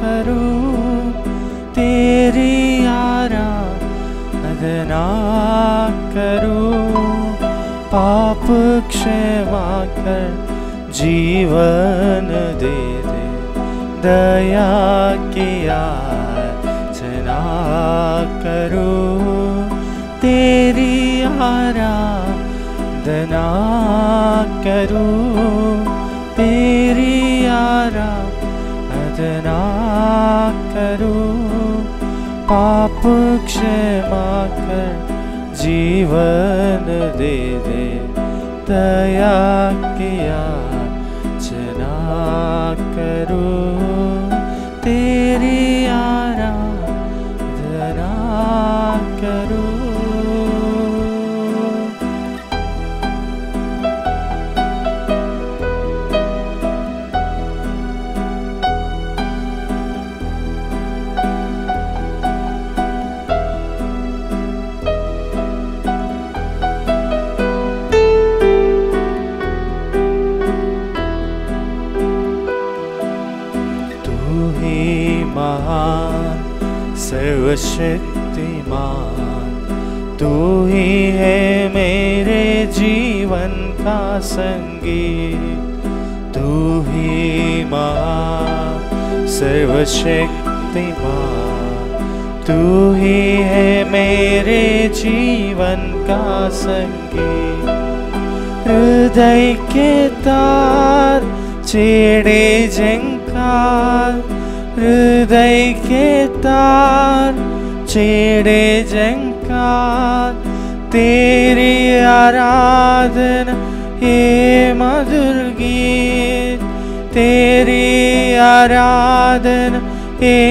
करूं, तेरी आराधना करूं। पाप क्षमा कर जीवन दे दे, दया की याचना करूं, तेरी आराधना करूं, तेरी आराधना करूं। पाप क्षमा कर जीवन दे दे, दया की याचना करूं, तेरी आराधना करूं। सर्वशक्तिमान तू ही है मेरे जीवन का संगीत, तू ही महान सर्वशक्तिमान, तू ही है मेरे जीवन का संगीत। हृदय के तार छेड़े झंकार, हृदय के तार छेड़े झंकार, तेरी आराधना ये मधुर गीत, तेरी आराधना ये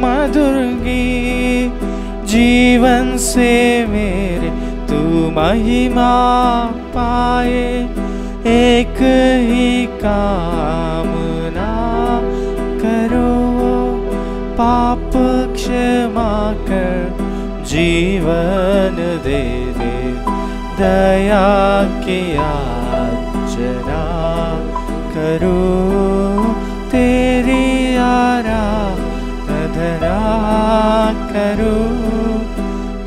मधुर गीत। जीवन से मेरे तू महिमा पाए, एक ही कामना करो, पाप क्षमा कर जीवन दे दे, दया की याचना करूं, तेरी आराधना करूं।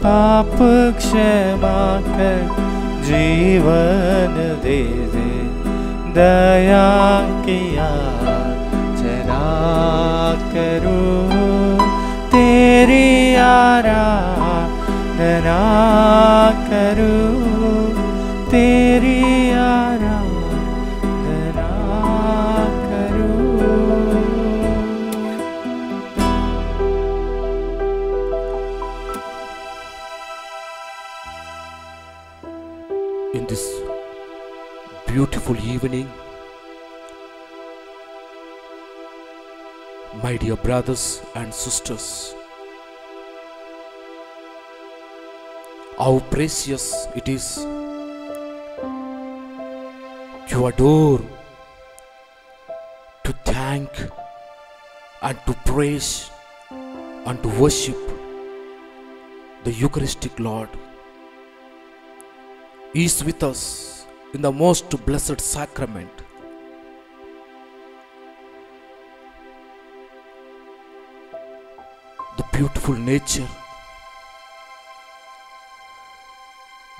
पाप क्षमा कर जीवन दे दे, दया की याचना करूं, तेरी आराधना करूं, तेरी आराधना करूं। In this beautiful evening, my dear brothers and sisters, how precious it is to adore, to thank and to praise and to worship the Eucharistic Lord. He is with us in the most blessed sacrament. The beautiful nature,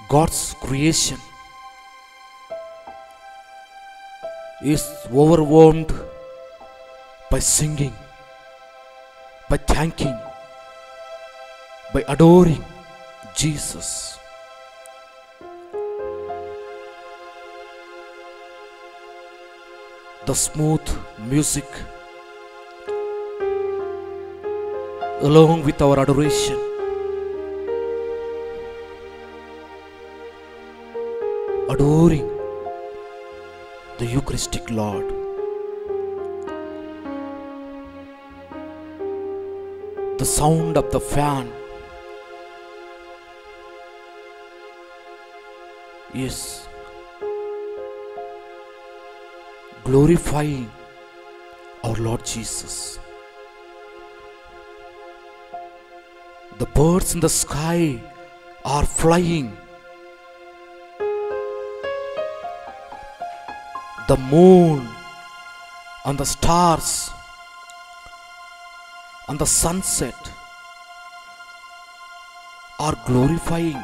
God's creation, is overwhelmed by singing, by thanking, by adoring Jesus. The smooth music along with our adoration adoring the Eucharistic Lord. The sound of the fan is glorifying our Lord Jesus. The birds in the sky are flying. The moon and the stars and the sunset are glorifying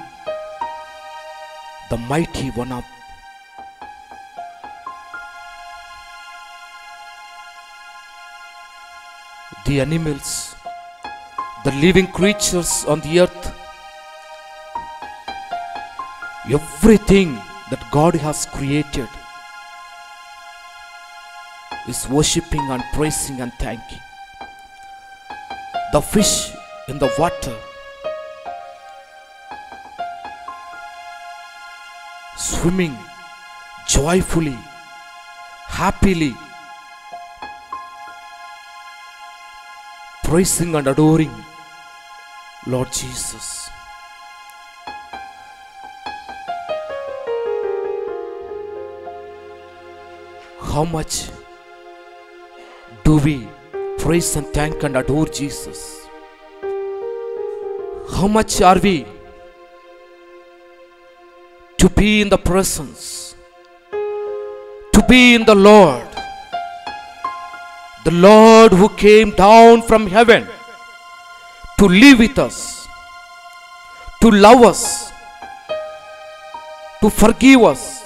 the mighty one of the animals, the living creatures on the earth, everything that God has created is worshipping and praising and thanking. The fish in the water, swimming joyfully, happily, praising and adoring Lord Jesus. How much do we praise and thank and adore Jesus? How much are we to be in the presence, to be in the Lord who came down from heaven to live with us, to love us, to forgive us,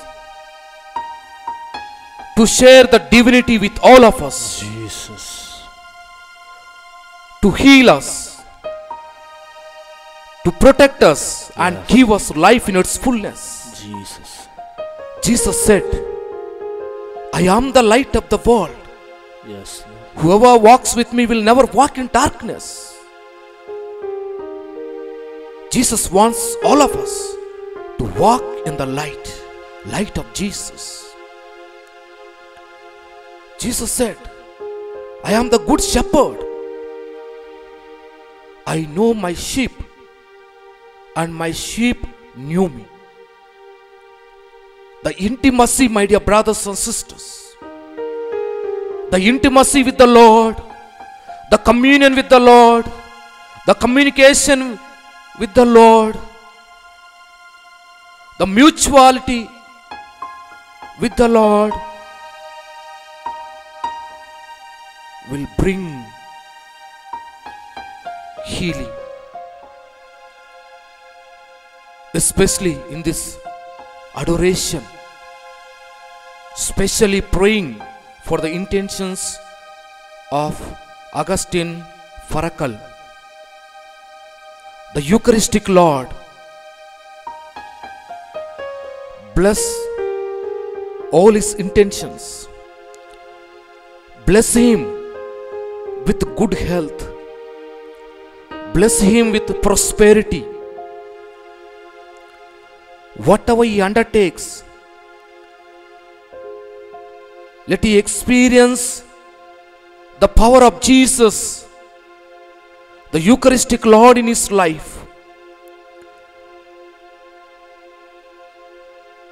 to share the divinity with all of us, Jesus. to heal us, to protect us, and give us life in its fullness. Jesus. Jesus said, I am the light of the world. Yes, Lord. Whoever walks with me will never walk in darkness. Jesus wants all of us to walk in the light of Jesus. Jesus said, I am the good shepherd. I know my sheep, and my sheep knew me. The intimacy, my dear brothers and sisters, the intimacy with the Lord, the communion with the Lord, the communication with the Lord, the mutuality with the Lord will bring healing. Especially in this adoration, especially praying for the intentions of Augustine Farakal, the Eucharistic Lord. Bless all his intentions. Bless him with good health. Bless him with prosperity. Whatever he undertakes, let he experience the power of Jesus, the Eucharistic Lord, in his life.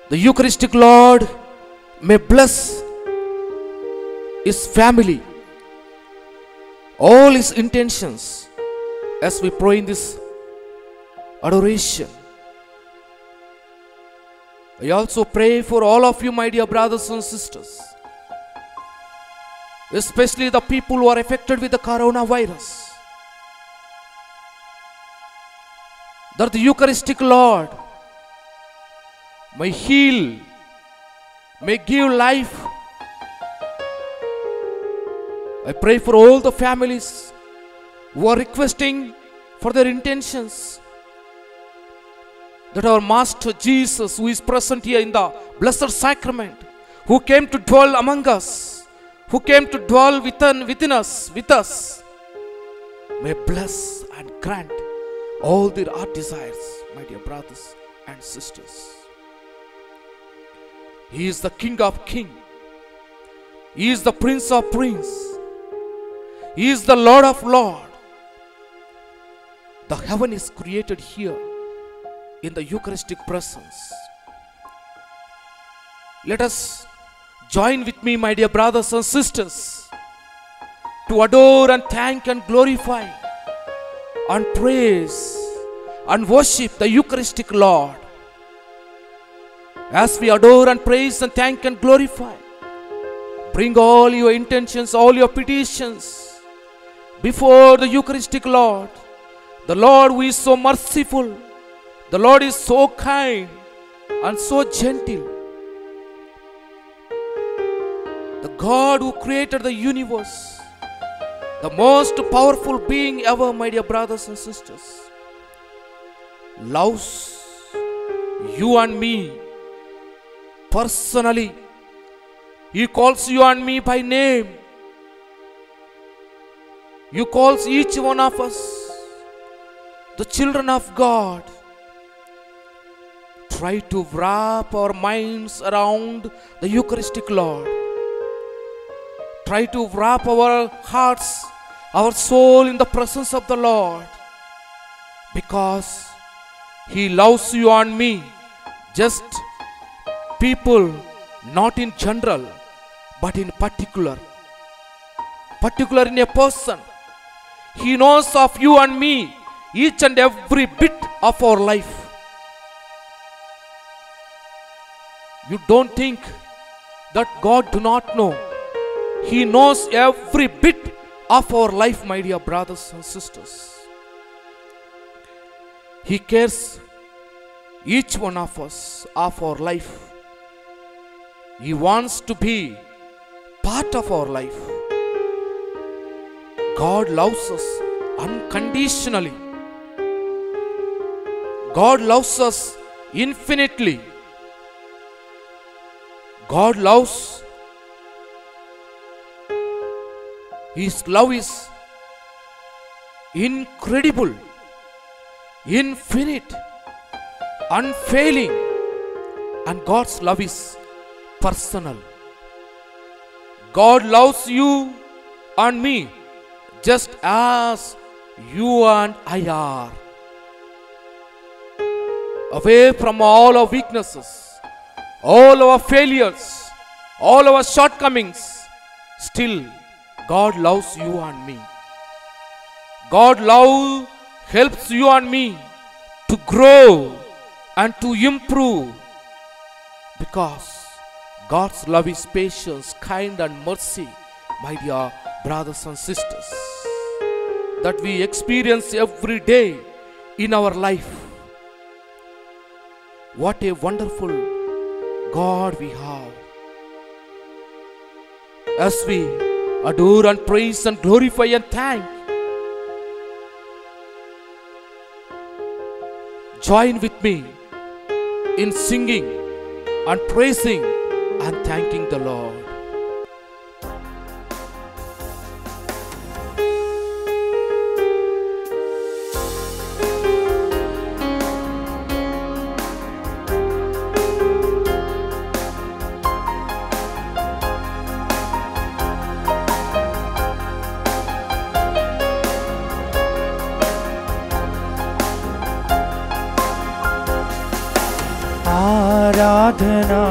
The Eucharistic Lord may bless his family, all his intentions, as we pray in this adoration. I also pray for all of you, my dear brothers and sisters, especially the people who are affected with the coronavirus, that the Eucharistic Lord may heal, may give life. I pray for all the families who are requesting for their intentions, that our Master Jesus, who is present here in the Blessed Sacrament, who came to dwell among us, who came to dwell within us, with us, may bless and grant all their heart desires, my dear brothers and sisters. He is the King of Kings. He is the Prince of Princes. He is the Lord of Lords. The heaven is created here in the Eucharistic presence. Let us join with me, my dear brothers and sisters, to adore and thank and glorify and praise and worship the Eucharistic Lord. As we adore and praise and thank and glorify, bring all your intentions, all your petitions. before the Eucharistic Lord, the Lord who is so merciful, the Lord is so kind and so gentle, the God who created the universe, the most powerful being ever, my dear brothers and sisters, loves you and me personally. He calls you and me by name. He calls each one of us the children of God. Try to wrap our minds around the Eucharistic Lord. Try to wrap our hearts, our soul in the presence of the Lord, because He loves you and me, just people, not in general, but in particular in a person. He knows of you and me, each and every bit of our life. You don't think that God do not know. He knows every bit of our life, my dear brothers and sisters. He cares each one of us, of our life. He wants to be part of our life. God loves us unconditionally. God loves us infinitely. God loves. His love is incredible, infinite, unfailing, and God's love is personal. God loves you and me just as you and I are. Away from all our weaknesses, all our failures, all our shortcomings, still God loves you and me. God love helps you and me to grow and to improve, because God's love is patience, kind and mercy, my dear brothers and sisters, that we experience every day in our life. What a wonderful God we have. As we adore and praise and glorify and thank, join with me in singing and praising and thanking the Lord. Aradhana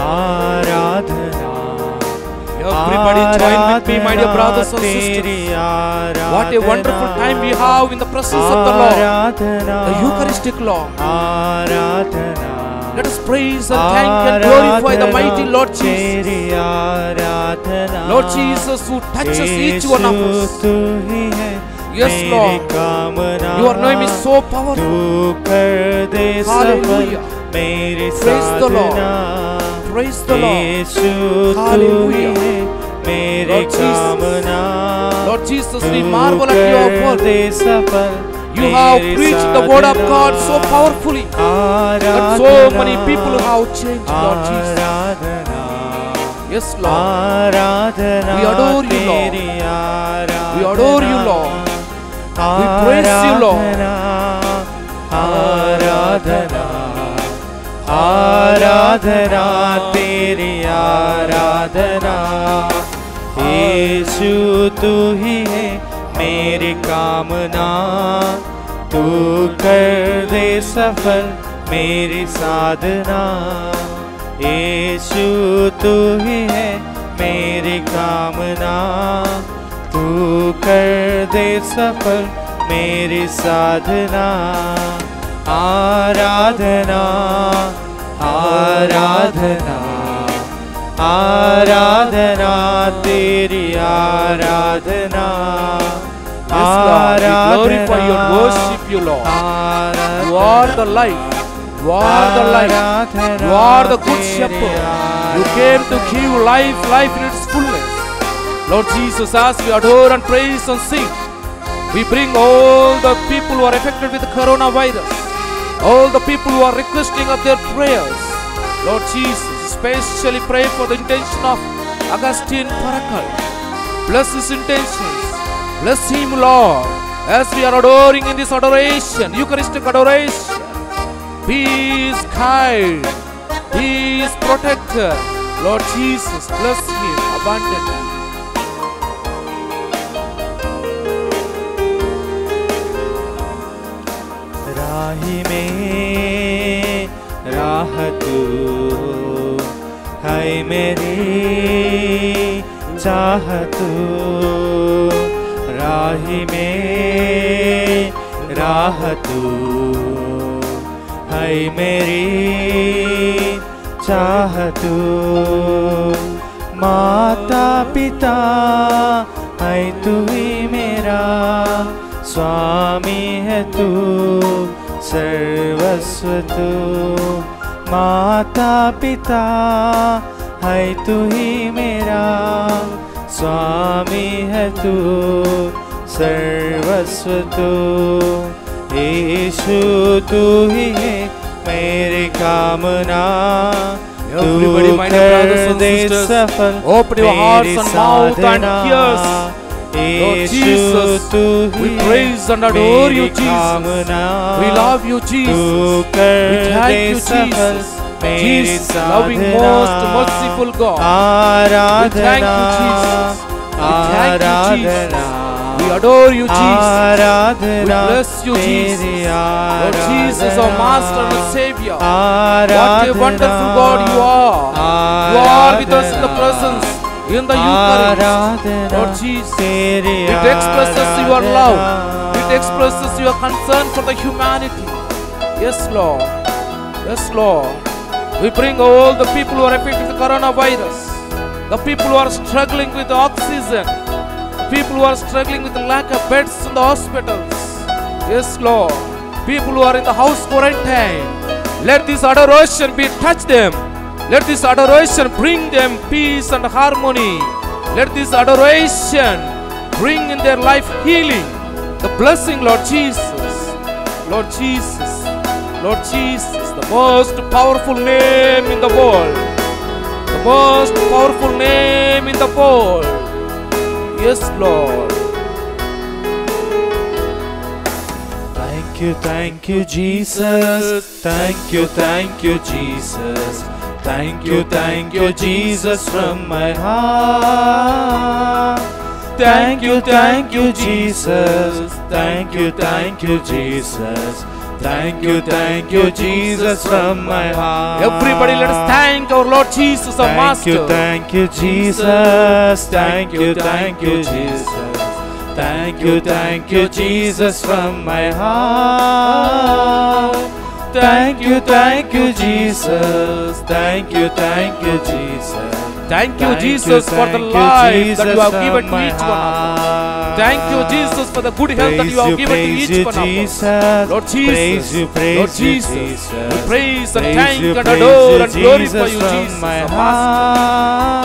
Aradhana Everybody join with me, my dear brothers and sisters. What a wonderful time we have in the presence of the Lord, the Eucharistic Lord. Let us praise and thank and glorify the mighty Lord Jesus. Lord Jesus, who touches each one of us. Yes, Lord. Your name is so powerful. Hallelujah. Praise the Lord. Praise the Lord. Hallelujah. Lord Jesus, we marvel at your word. You have preached the word of God so powerfully that so many people have changed, Lord Jesus. Yes, Lord. We adore you, Lord. We adore you, Lord. We praise you, Lord. आराधना तेरी आराधना यीशु तू ही है मेरी कामना तू कर दे सफल मेरी साधना यीशु तू ही है मेरी कामना तू कर दे सफल मेरी साधना आराधना आराधना आराधना तेरी आराधना Yes, Lord, we glorify you and worship you, Lord. You are the life. You are the life. You are the good shepherd. You came to give life, life in its fullness. Lord Jesus, as we adore and praise and sing, we bring all the people who are affected with the coronavirus, all the people who are requesting of their prayers. Lord Jesus, especially pray for the intention of Augustine Parakal. Bless his intentions. Bless him, Lord, as we are adoring in this adoration, Eucharistic adoration. Be his guide. Be his protector. Lord Jesus, bless him abundantly. राही में राह तू है मेरी चाह तू राही में राह तू है मेरी चाह तू माता पिता है तू ही मेरा स्वामी है तू सर्वस्व तू माता पिता है तू ही मेरा स्वामी है तू सर्वस्व तू यीशु तू ही है मेरी कामना Everybody, my dear brothers and sisters, open your hearts and mouth and ears. Lord Jesus, we praise and adore you, Jesus. We love you, Jesus. We thank you, Jesus. Jesus, loving, most merciful God. We thank you, Jesus. We thank you, Jesus. We adore you, Jesus. We bless you, Jesus. Lord Jesus, our Master and Savior. What a wonderful God you are. You are with us in the presence, in the Eucharist. Lord Jesus, it expresses your love. It expresses your concern for the humanity. Yes, Lord. Yes, Lord. We bring all the people who are affected with the coronavirus, the people who are struggling with oxygen, people who are struggling with the lack of beds in the hospitals. Yes, Lord. People who are in the house quarantine. Let this adoration be touch them. Let this adoration bring them peace and harmony. Let this adoration bring in their life healing. The blessing, Lord Jesus. Lord Jesus. Lord Jesus, the most powerful name in the world. The most powerful name in the world. Yes, Lord. Thank you, Jesus. Thank you, Jesus. Thank you, Jesus, from my heart. Thank you, Jesus. Thank you, Jesus. Thank you, Jesus, from my heart. Everybody, let us thank our Lord Jesus, our Master. Thank you, Jesus. Thank you, Jesus. Thank you, Jesus, from my heart. Thank you, Jesus. Thank you, Jesus. Thank you, Jesus, for the life that you have given to each one of us. Thank you, Jesus, for the good health that you have given to each one of us. Lord Jesus, Lord Jesus, we praise and thank and adore and glorify you, Jesus, our Master.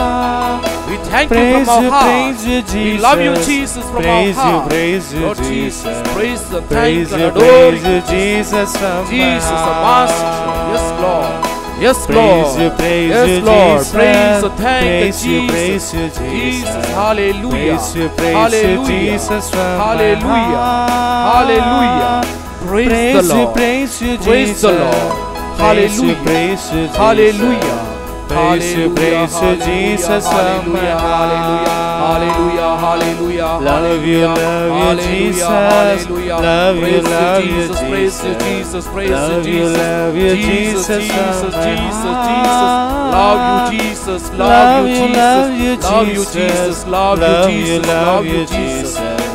We thank you from our heart. We love you, Jesus, from our heart. Lord Jesus, praise and thank and adore you, Jesus, our Master. Yes, Lord. Yes, Lord. Yes, Lord. Praise and thank Jesus. Jesus. Hallelujah. Hallelujah. Hallelujah. Hallelujah. Praise the Lord. Praise the Lord. Hallelujah. Hallelujah. Hallelujah, Jesus, hallelujah, hallelujah, hallelujah, love you, Jesus, love you, Jesus, praise you, Jesus, praise you, Jesus, Jesus, Jesus, love you, Jesus, love you, Jesus, love you, Jesus, love you, Jesus, love you, Jesus,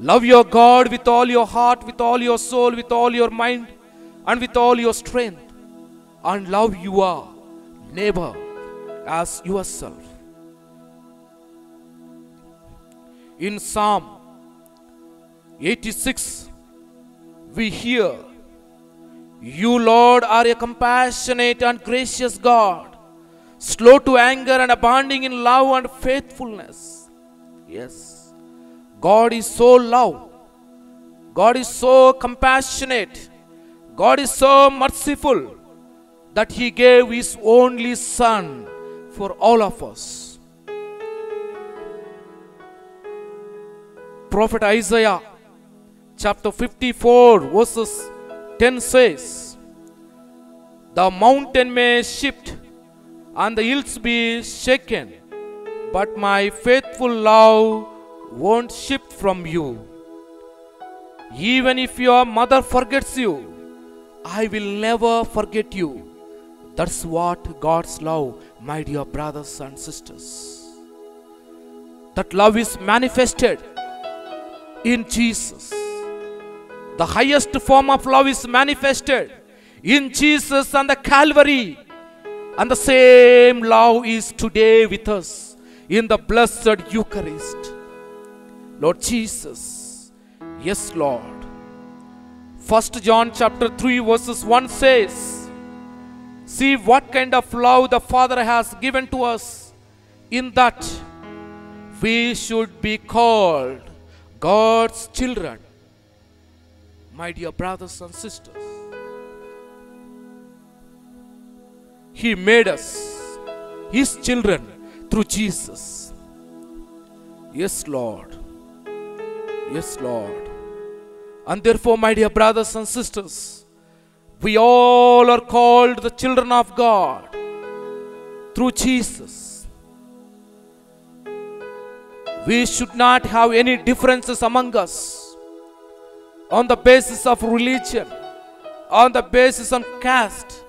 Love your God with all your heart, with all your soul, with all your mind, and with all your strength. And love your neighbor as yourself. In Psalm 86, we hear, You, Lord, are a compassionate and gracious God, slow to anger and abounding in love and faithfulness. Yes, God is so love. God is so compassionate. God is so merciful that He gave His only Son for all of us. Prophet Isaiah chapter 54 verses 10 says, The mountain may shift and the hills be shaken, but my faithful love won't shift from you. Even if your mother forgets you, I will never forget you. That's what God's love, my dear brothers and sisters. That love is manifested in Jesus. The highest form of love is manifested in Jesus and the Calvary. And the same love is today with us in the blessed Eucharist. Lord Jesus, yes Lord. 1 John chapter 3 verses 1 says, See what kind of love the Father has given to us, in that we should be called God's children. My dear brothers and sisters, He made us His children through Jesus. Yes, Lord. Yes, Lord. And therefore, my dear brothers and sisters, we all are called the children of God through Jesus. We should not have any differences among us on the basis of religion, on the basis of caste,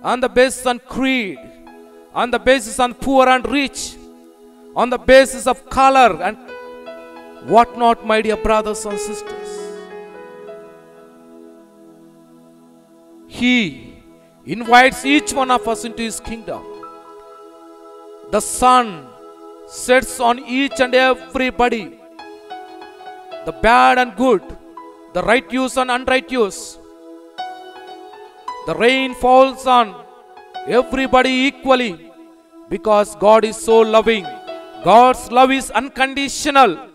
on the basis of creed, on the basis of poor and rich, on the basis of color and what not, my dear brothers and sisters. He invites each one of us into His kingdom. The sun sets on each and everybody, the bad and good, the righteous and unrighteous. The rain falls on everybody equally because God is so loving. God's love is unconditional.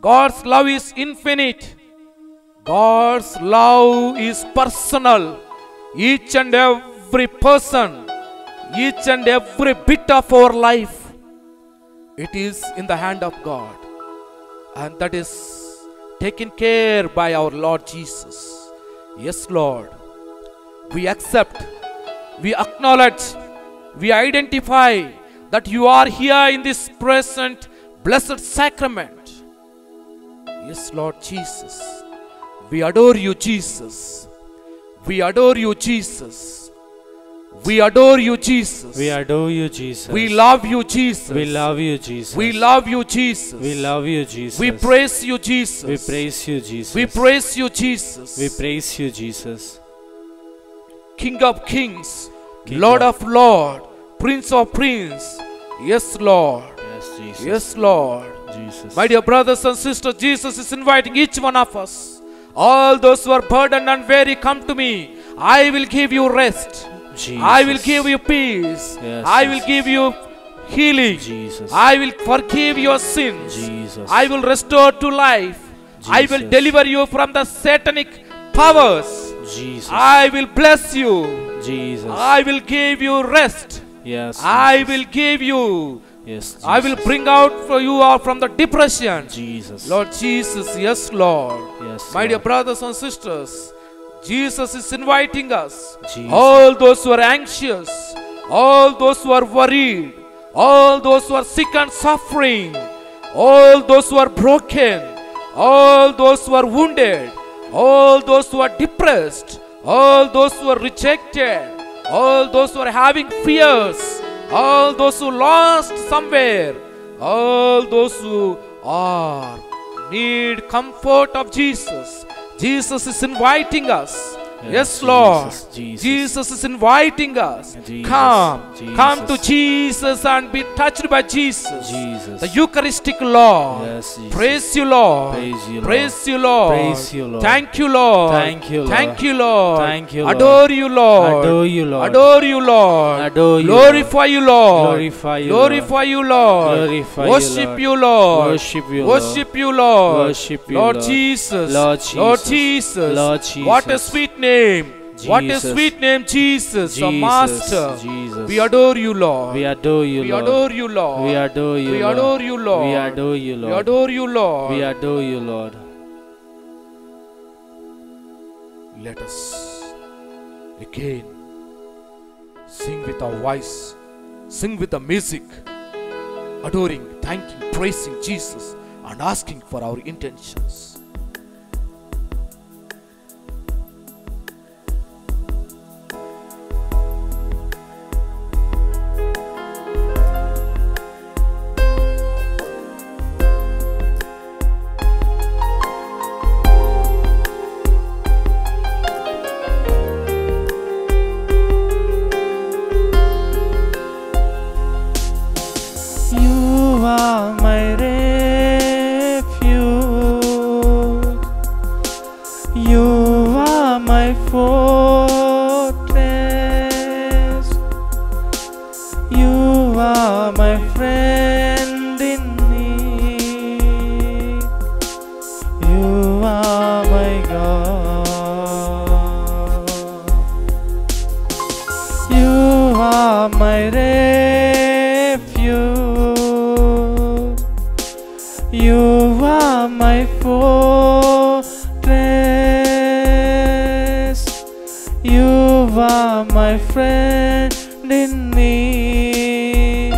God's love is infinite. God's love is personal. Each and every person, each and every bit of our life, it is in the hand of God. And that is taken care by our Lord Jesus. Yes, Lord. We accept, we acknowledge, we identify that You are here in this present blessed sacrament. Yes, Lord Jesus. We adore You, Jesus. We adore You, Jesus. We adore You, Jesus. We adore You, Jesus. We love You, Jesus. We love You, Jesus. We love You, Jesus. We love You, Jesus. We praise You, Jesus. We praise You, Jesus. We praise You, Jesus. We praise You, Jesus. King of kings, Lord of lords, Prince of prince. Yes, Lord. Yes, Jesus. Yes, Lord. Jesus. My dear brothers and sisters, Jesus is inviting each one of us. All those who are burdened and weary, come to me. I will give you rest. Jesus. I will give you peace. Yes, I will Jesus. give you healing. Jesus. I will forgive your sins. Jesus. I will restore to life. I will Jesus. deliver you from the satanic powers. Jesus. I will bless you. Jesus. I will give you rest. Yes. I Jesus. will give you. Yes. Jesus. I will bring out for you out from the depression. Jesus. Lord Jesus, yes, Lord. Yes. My dear Lord. brothers and sisters, Jesus is inviting us. Jesus. All those who are anxious, all those who are worried, all those who are sick and suffering, all those who are broken, all those who are wounded, all those who are depressed, all those who are rejected, all those who are having fears, all those who lost somewhere, all those who are need comfort of Jesus. Jesus is inviting us. Yes, Yes, Lord. Jesus. Jesus is inviting us. Jesus, Come. Jesus. Come to Jesus and be touched by Jesus. Jesus. The Eucharistic Lord. Yes, Jesus. Praise you, Lord. Praise you, Lord. Praise you, Lord. Praise you, Lord. Thank you, Lord. Thank you, Lord. Thank you, Lord. Thank you, Lord. Adore you, Lord. Adore you, Lord. Adore you, Lord. Adore you, Glorify you, Lord. Glorify you, Glorify you, Lord. Glorify you, Worship Lord. you, Lord. Worship you, Lord. Worship you, Lord. Worship you, Lord Lord. Jesus. Lord Jesus. Lord Jesus. Lord Jesus. What a sweet name. What a Jesus. sweet name, Jesus, our Jesus. Master. Jesus. We adore you, Lord. We adore you, We Lord. adore you, Lord. We adore you, We Lord. adore you, Lord. We adore you, We Lord. adore you, Lord. We adore you, Lord. Let us again sing with our voice, sing with the music, adoring, thanking, praising Jesus, and asking for our intentions. You are my refuge. You are my fortress. You are my friend in need. You are my God. You are my refuge. You are my fortress. You are my friend in need.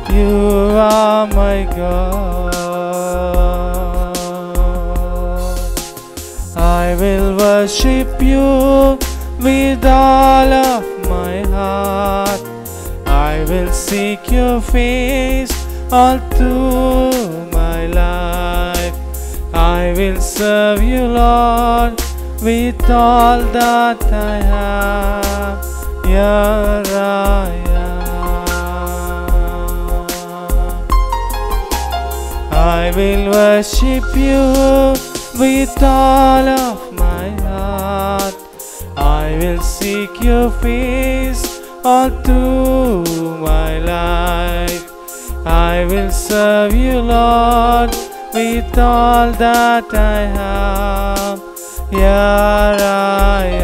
You are my God. I will worship you with all of my heart. I will seek your face all through my life. I will serve you, Lord, with all that I have. Here I am. I will worship you with all of my heart. I will seek your face all through my life. I will serve you, Lord, with all that I have. Here I am.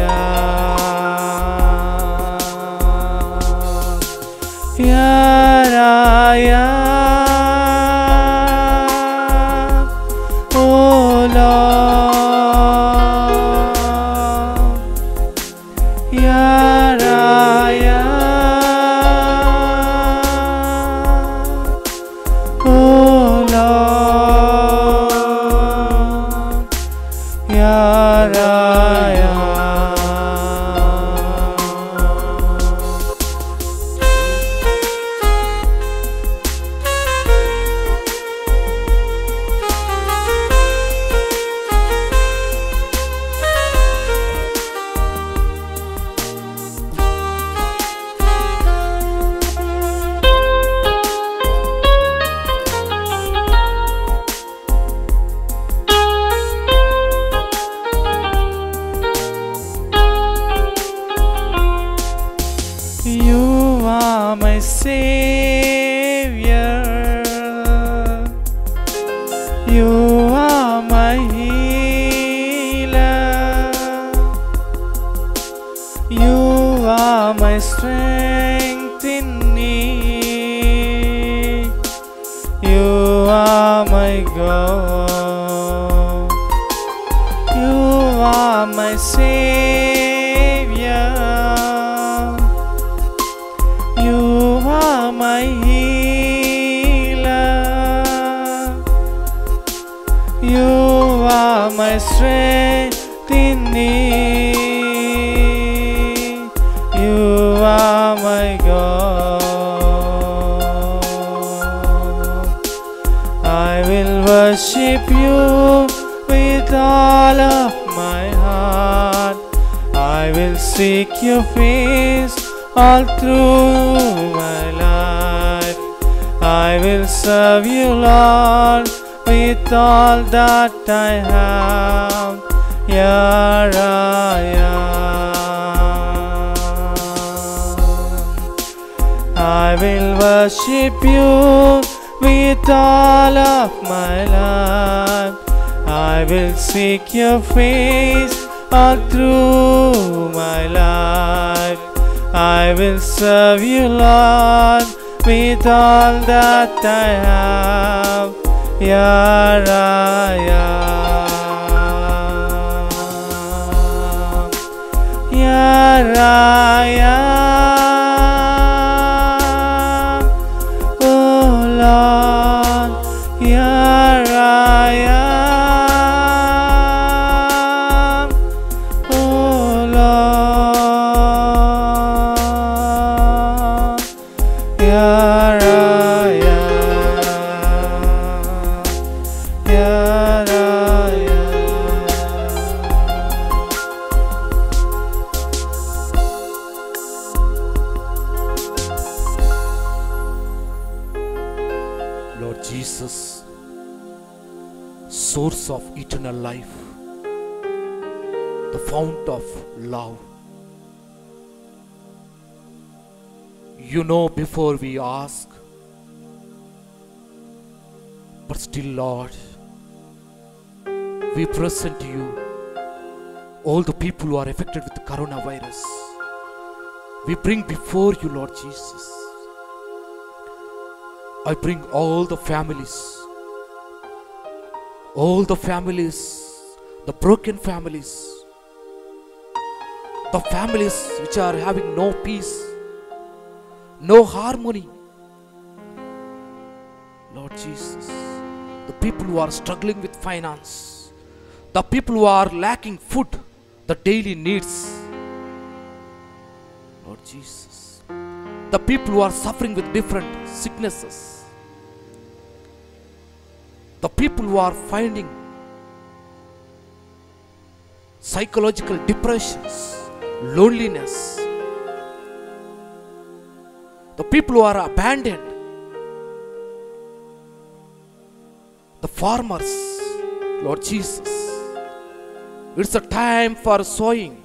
Here I am. Oh Lord. Here I am. Oh Lord. Here I am. You are my Savior. You are my healer. You are my strength in need. You are my God. You are my Savior. You are my healer. You are my strength in need. You are my God. I will worship worship you with all of my heart. I will seek your face all through my life. I will serve you, Lord, with all that I have. Here I am. I will worship you with all of my life. I will seek your face all through my life. I will serve you, Lord, with all that I have. Here I am. Here I am. Oh Lord, here I am. Oh Lord, here I am. Here I am. Lord Jesus, source of eternal life, the fount of love. You know before we ask, but still, Lord, we present to you all the people who are affected with the coronavirus. We bring before you, Lord Jesus. I bring all the families, the broken families, the families which are having no peace, no harmony. Lord Jesus, the people who are struggling with finance, the people who are lacking food, the daily needs. Lord Jesus, the people who are suffering with different sicknesses, the people who are finding psychological depressions, loneliness, the people who are abandoned, the farmers. Lord Jesus, it's a time for sowing,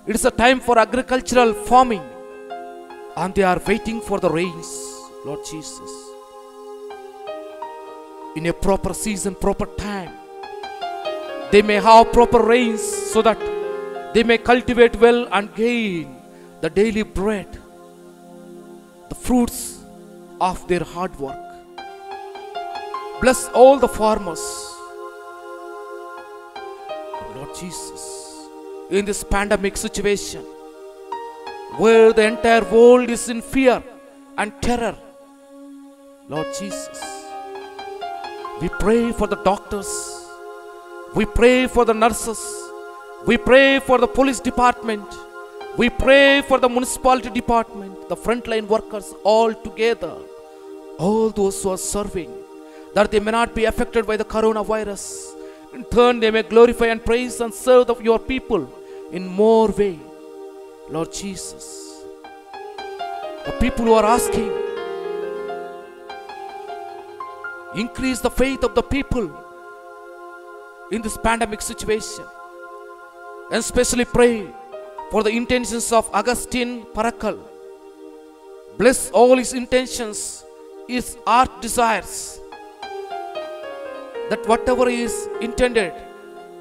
it's a time for agricultural farming, and they are waiting for the rains. Lord Jesus, in a proper season, proper time, they may have proper rains so that they may cultivate well and gain the daily bread, the fruits of their hard work. Bless all the farmers. Lord Jesus, in this pandemic situation where the entire world is in fear and terror, Lord Jesus, we pray for the doctors, we pray for the nurses, we pray for the police department, we pray for the municipality department, the frontline workers all together, all those who are serving, that they may not be affected by the coronavirus. In turn, they may glorify and praise and serve your people in more way. Lord Jesus, the people who are asking, increase the faith of the people in this pandemic situation. And especially pray for the intentions of Augustine Parakal. Bless all his intentions, his art desires, that whatever is intended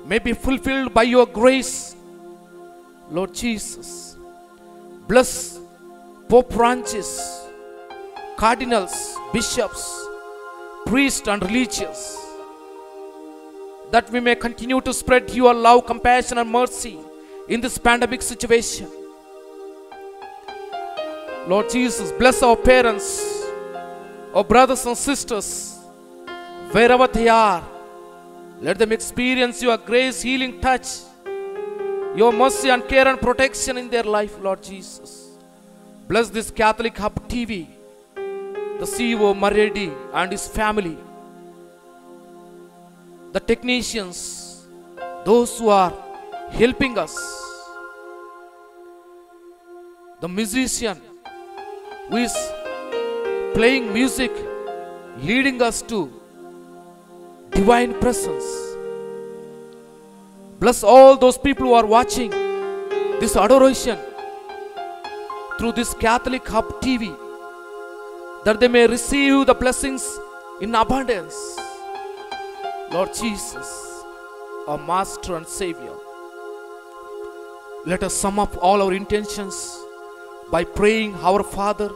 may be fulfilled by your grace. Lord Jesus, bless Pope Francis, cardinals, bishops, priests and religious, that we may continue to spread your love, compassion and mercy in this pandemic situation. Lord Jesus, bless our parents, our brothers and sisters, wherever they are. Let them experience your grace, healing touch, your mercy and care and protection in their life, Lord Jesus. Bless this Catholic Hub TV, the CEO Maredi and his family. the technicians, those who are helping us, the musician who is playing music, leading us to divine presence. Bless all those people who are watching this adoration through this Catholic Hub TV, that they may receive the blessings in abundance. Lord Jesus, our Master and Savior, let us sum up all our intentions by praying Our Father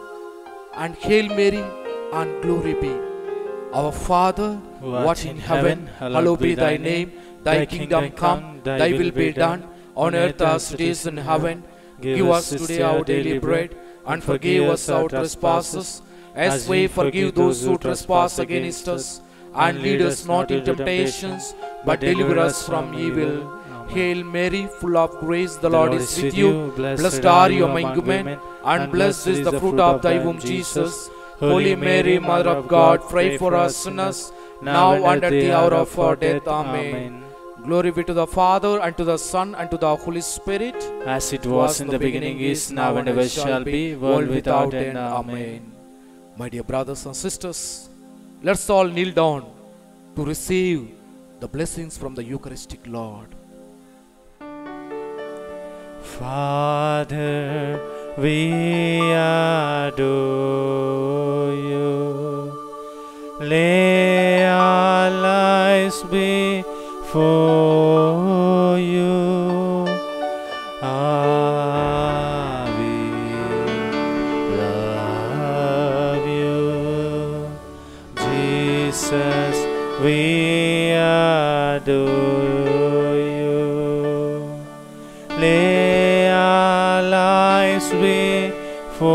and Hail Mary and Glory be. Our Father, who art in heaven, hallowed be thy name. Thy kingdom come, thy will be done, on earth as it is in heaven. Give us today our daily bread, and forgive us our trespasses, as we forgive those who trespass against us. And lead us not into temptations, but deliver us from evil. Hail Mary, full of grace, the Lord is with you. Blessed are you among women, and blessed is the fruit of thy womb, Jesus. Holy Mary, Mother of God, pray for us sinners, now and at the hour of our death. Amen. Glory be to the Father, and to the Son, and to the Holy Spirit, as it was in the beginning, is now, and ever shall be, world without end. Amen. My dear brothers and sisters, let's all kneel down to receive the blessings from the Eucharistic Lord. Father, we adore you. Lay our lives before you. We love you. Jesus, we adore you. Lay our lives before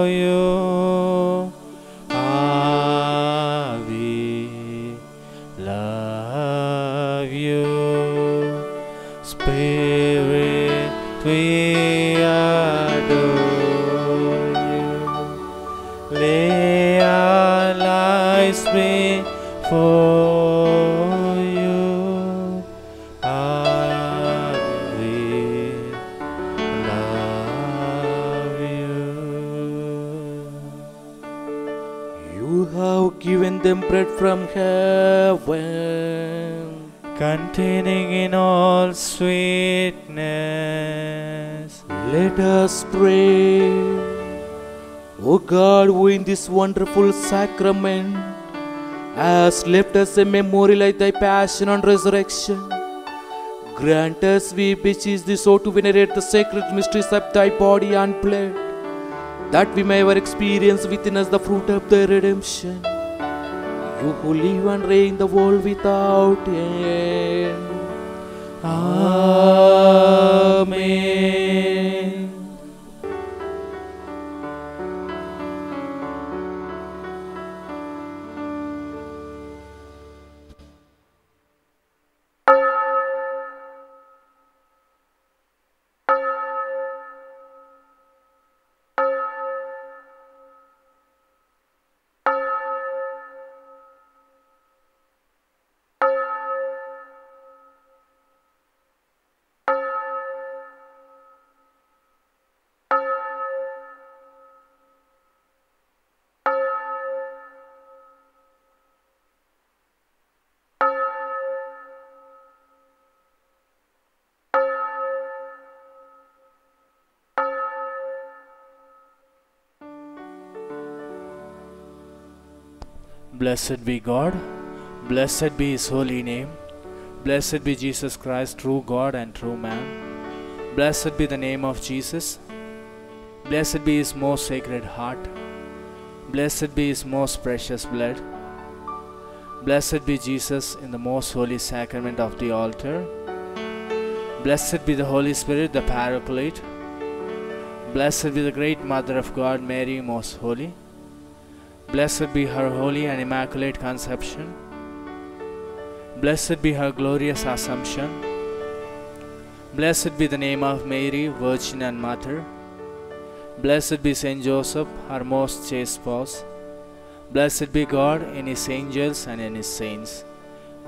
you. We love you. Spirit, we adore you. Lay our lives before you. We love you. You have given them bread from heaven, containing in all sweetness. let us pray. O God, who in this wonderful sacrament has left us a memorial of thy passion and resurrection, grant us, we beseech thee, so to venerate the sacred mysteries of thy body and blood, that we may ever experience within us the fruit of thy redemption. You who live and reign the world without end. Amen. Blessed be God, blessed be His holy name, blessed be Jesus Christ, true God and true man. Blessed be the name of Jesus, blessed be His most sacred heart, blessed be His most precious blood, blessed be Jesus in the most holy sacrament of the altar, blessed be the Holy Spirit, the Paraclete, blessed be the great Mother of God, Mary most holy, blessed be her holy and immaculate conception, blessed be her glorious assumption, blessed be the name of Mary, Virgin and Mother, blessed be Saint Joseph, her most chaste spouse, blessed be God in His angels and in His saints,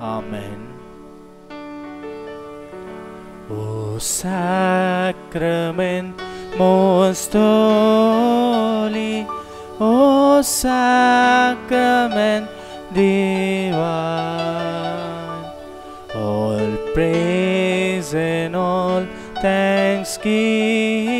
Amen. O sacrament most holy, O sacrament divine, all praise and all thanksgiving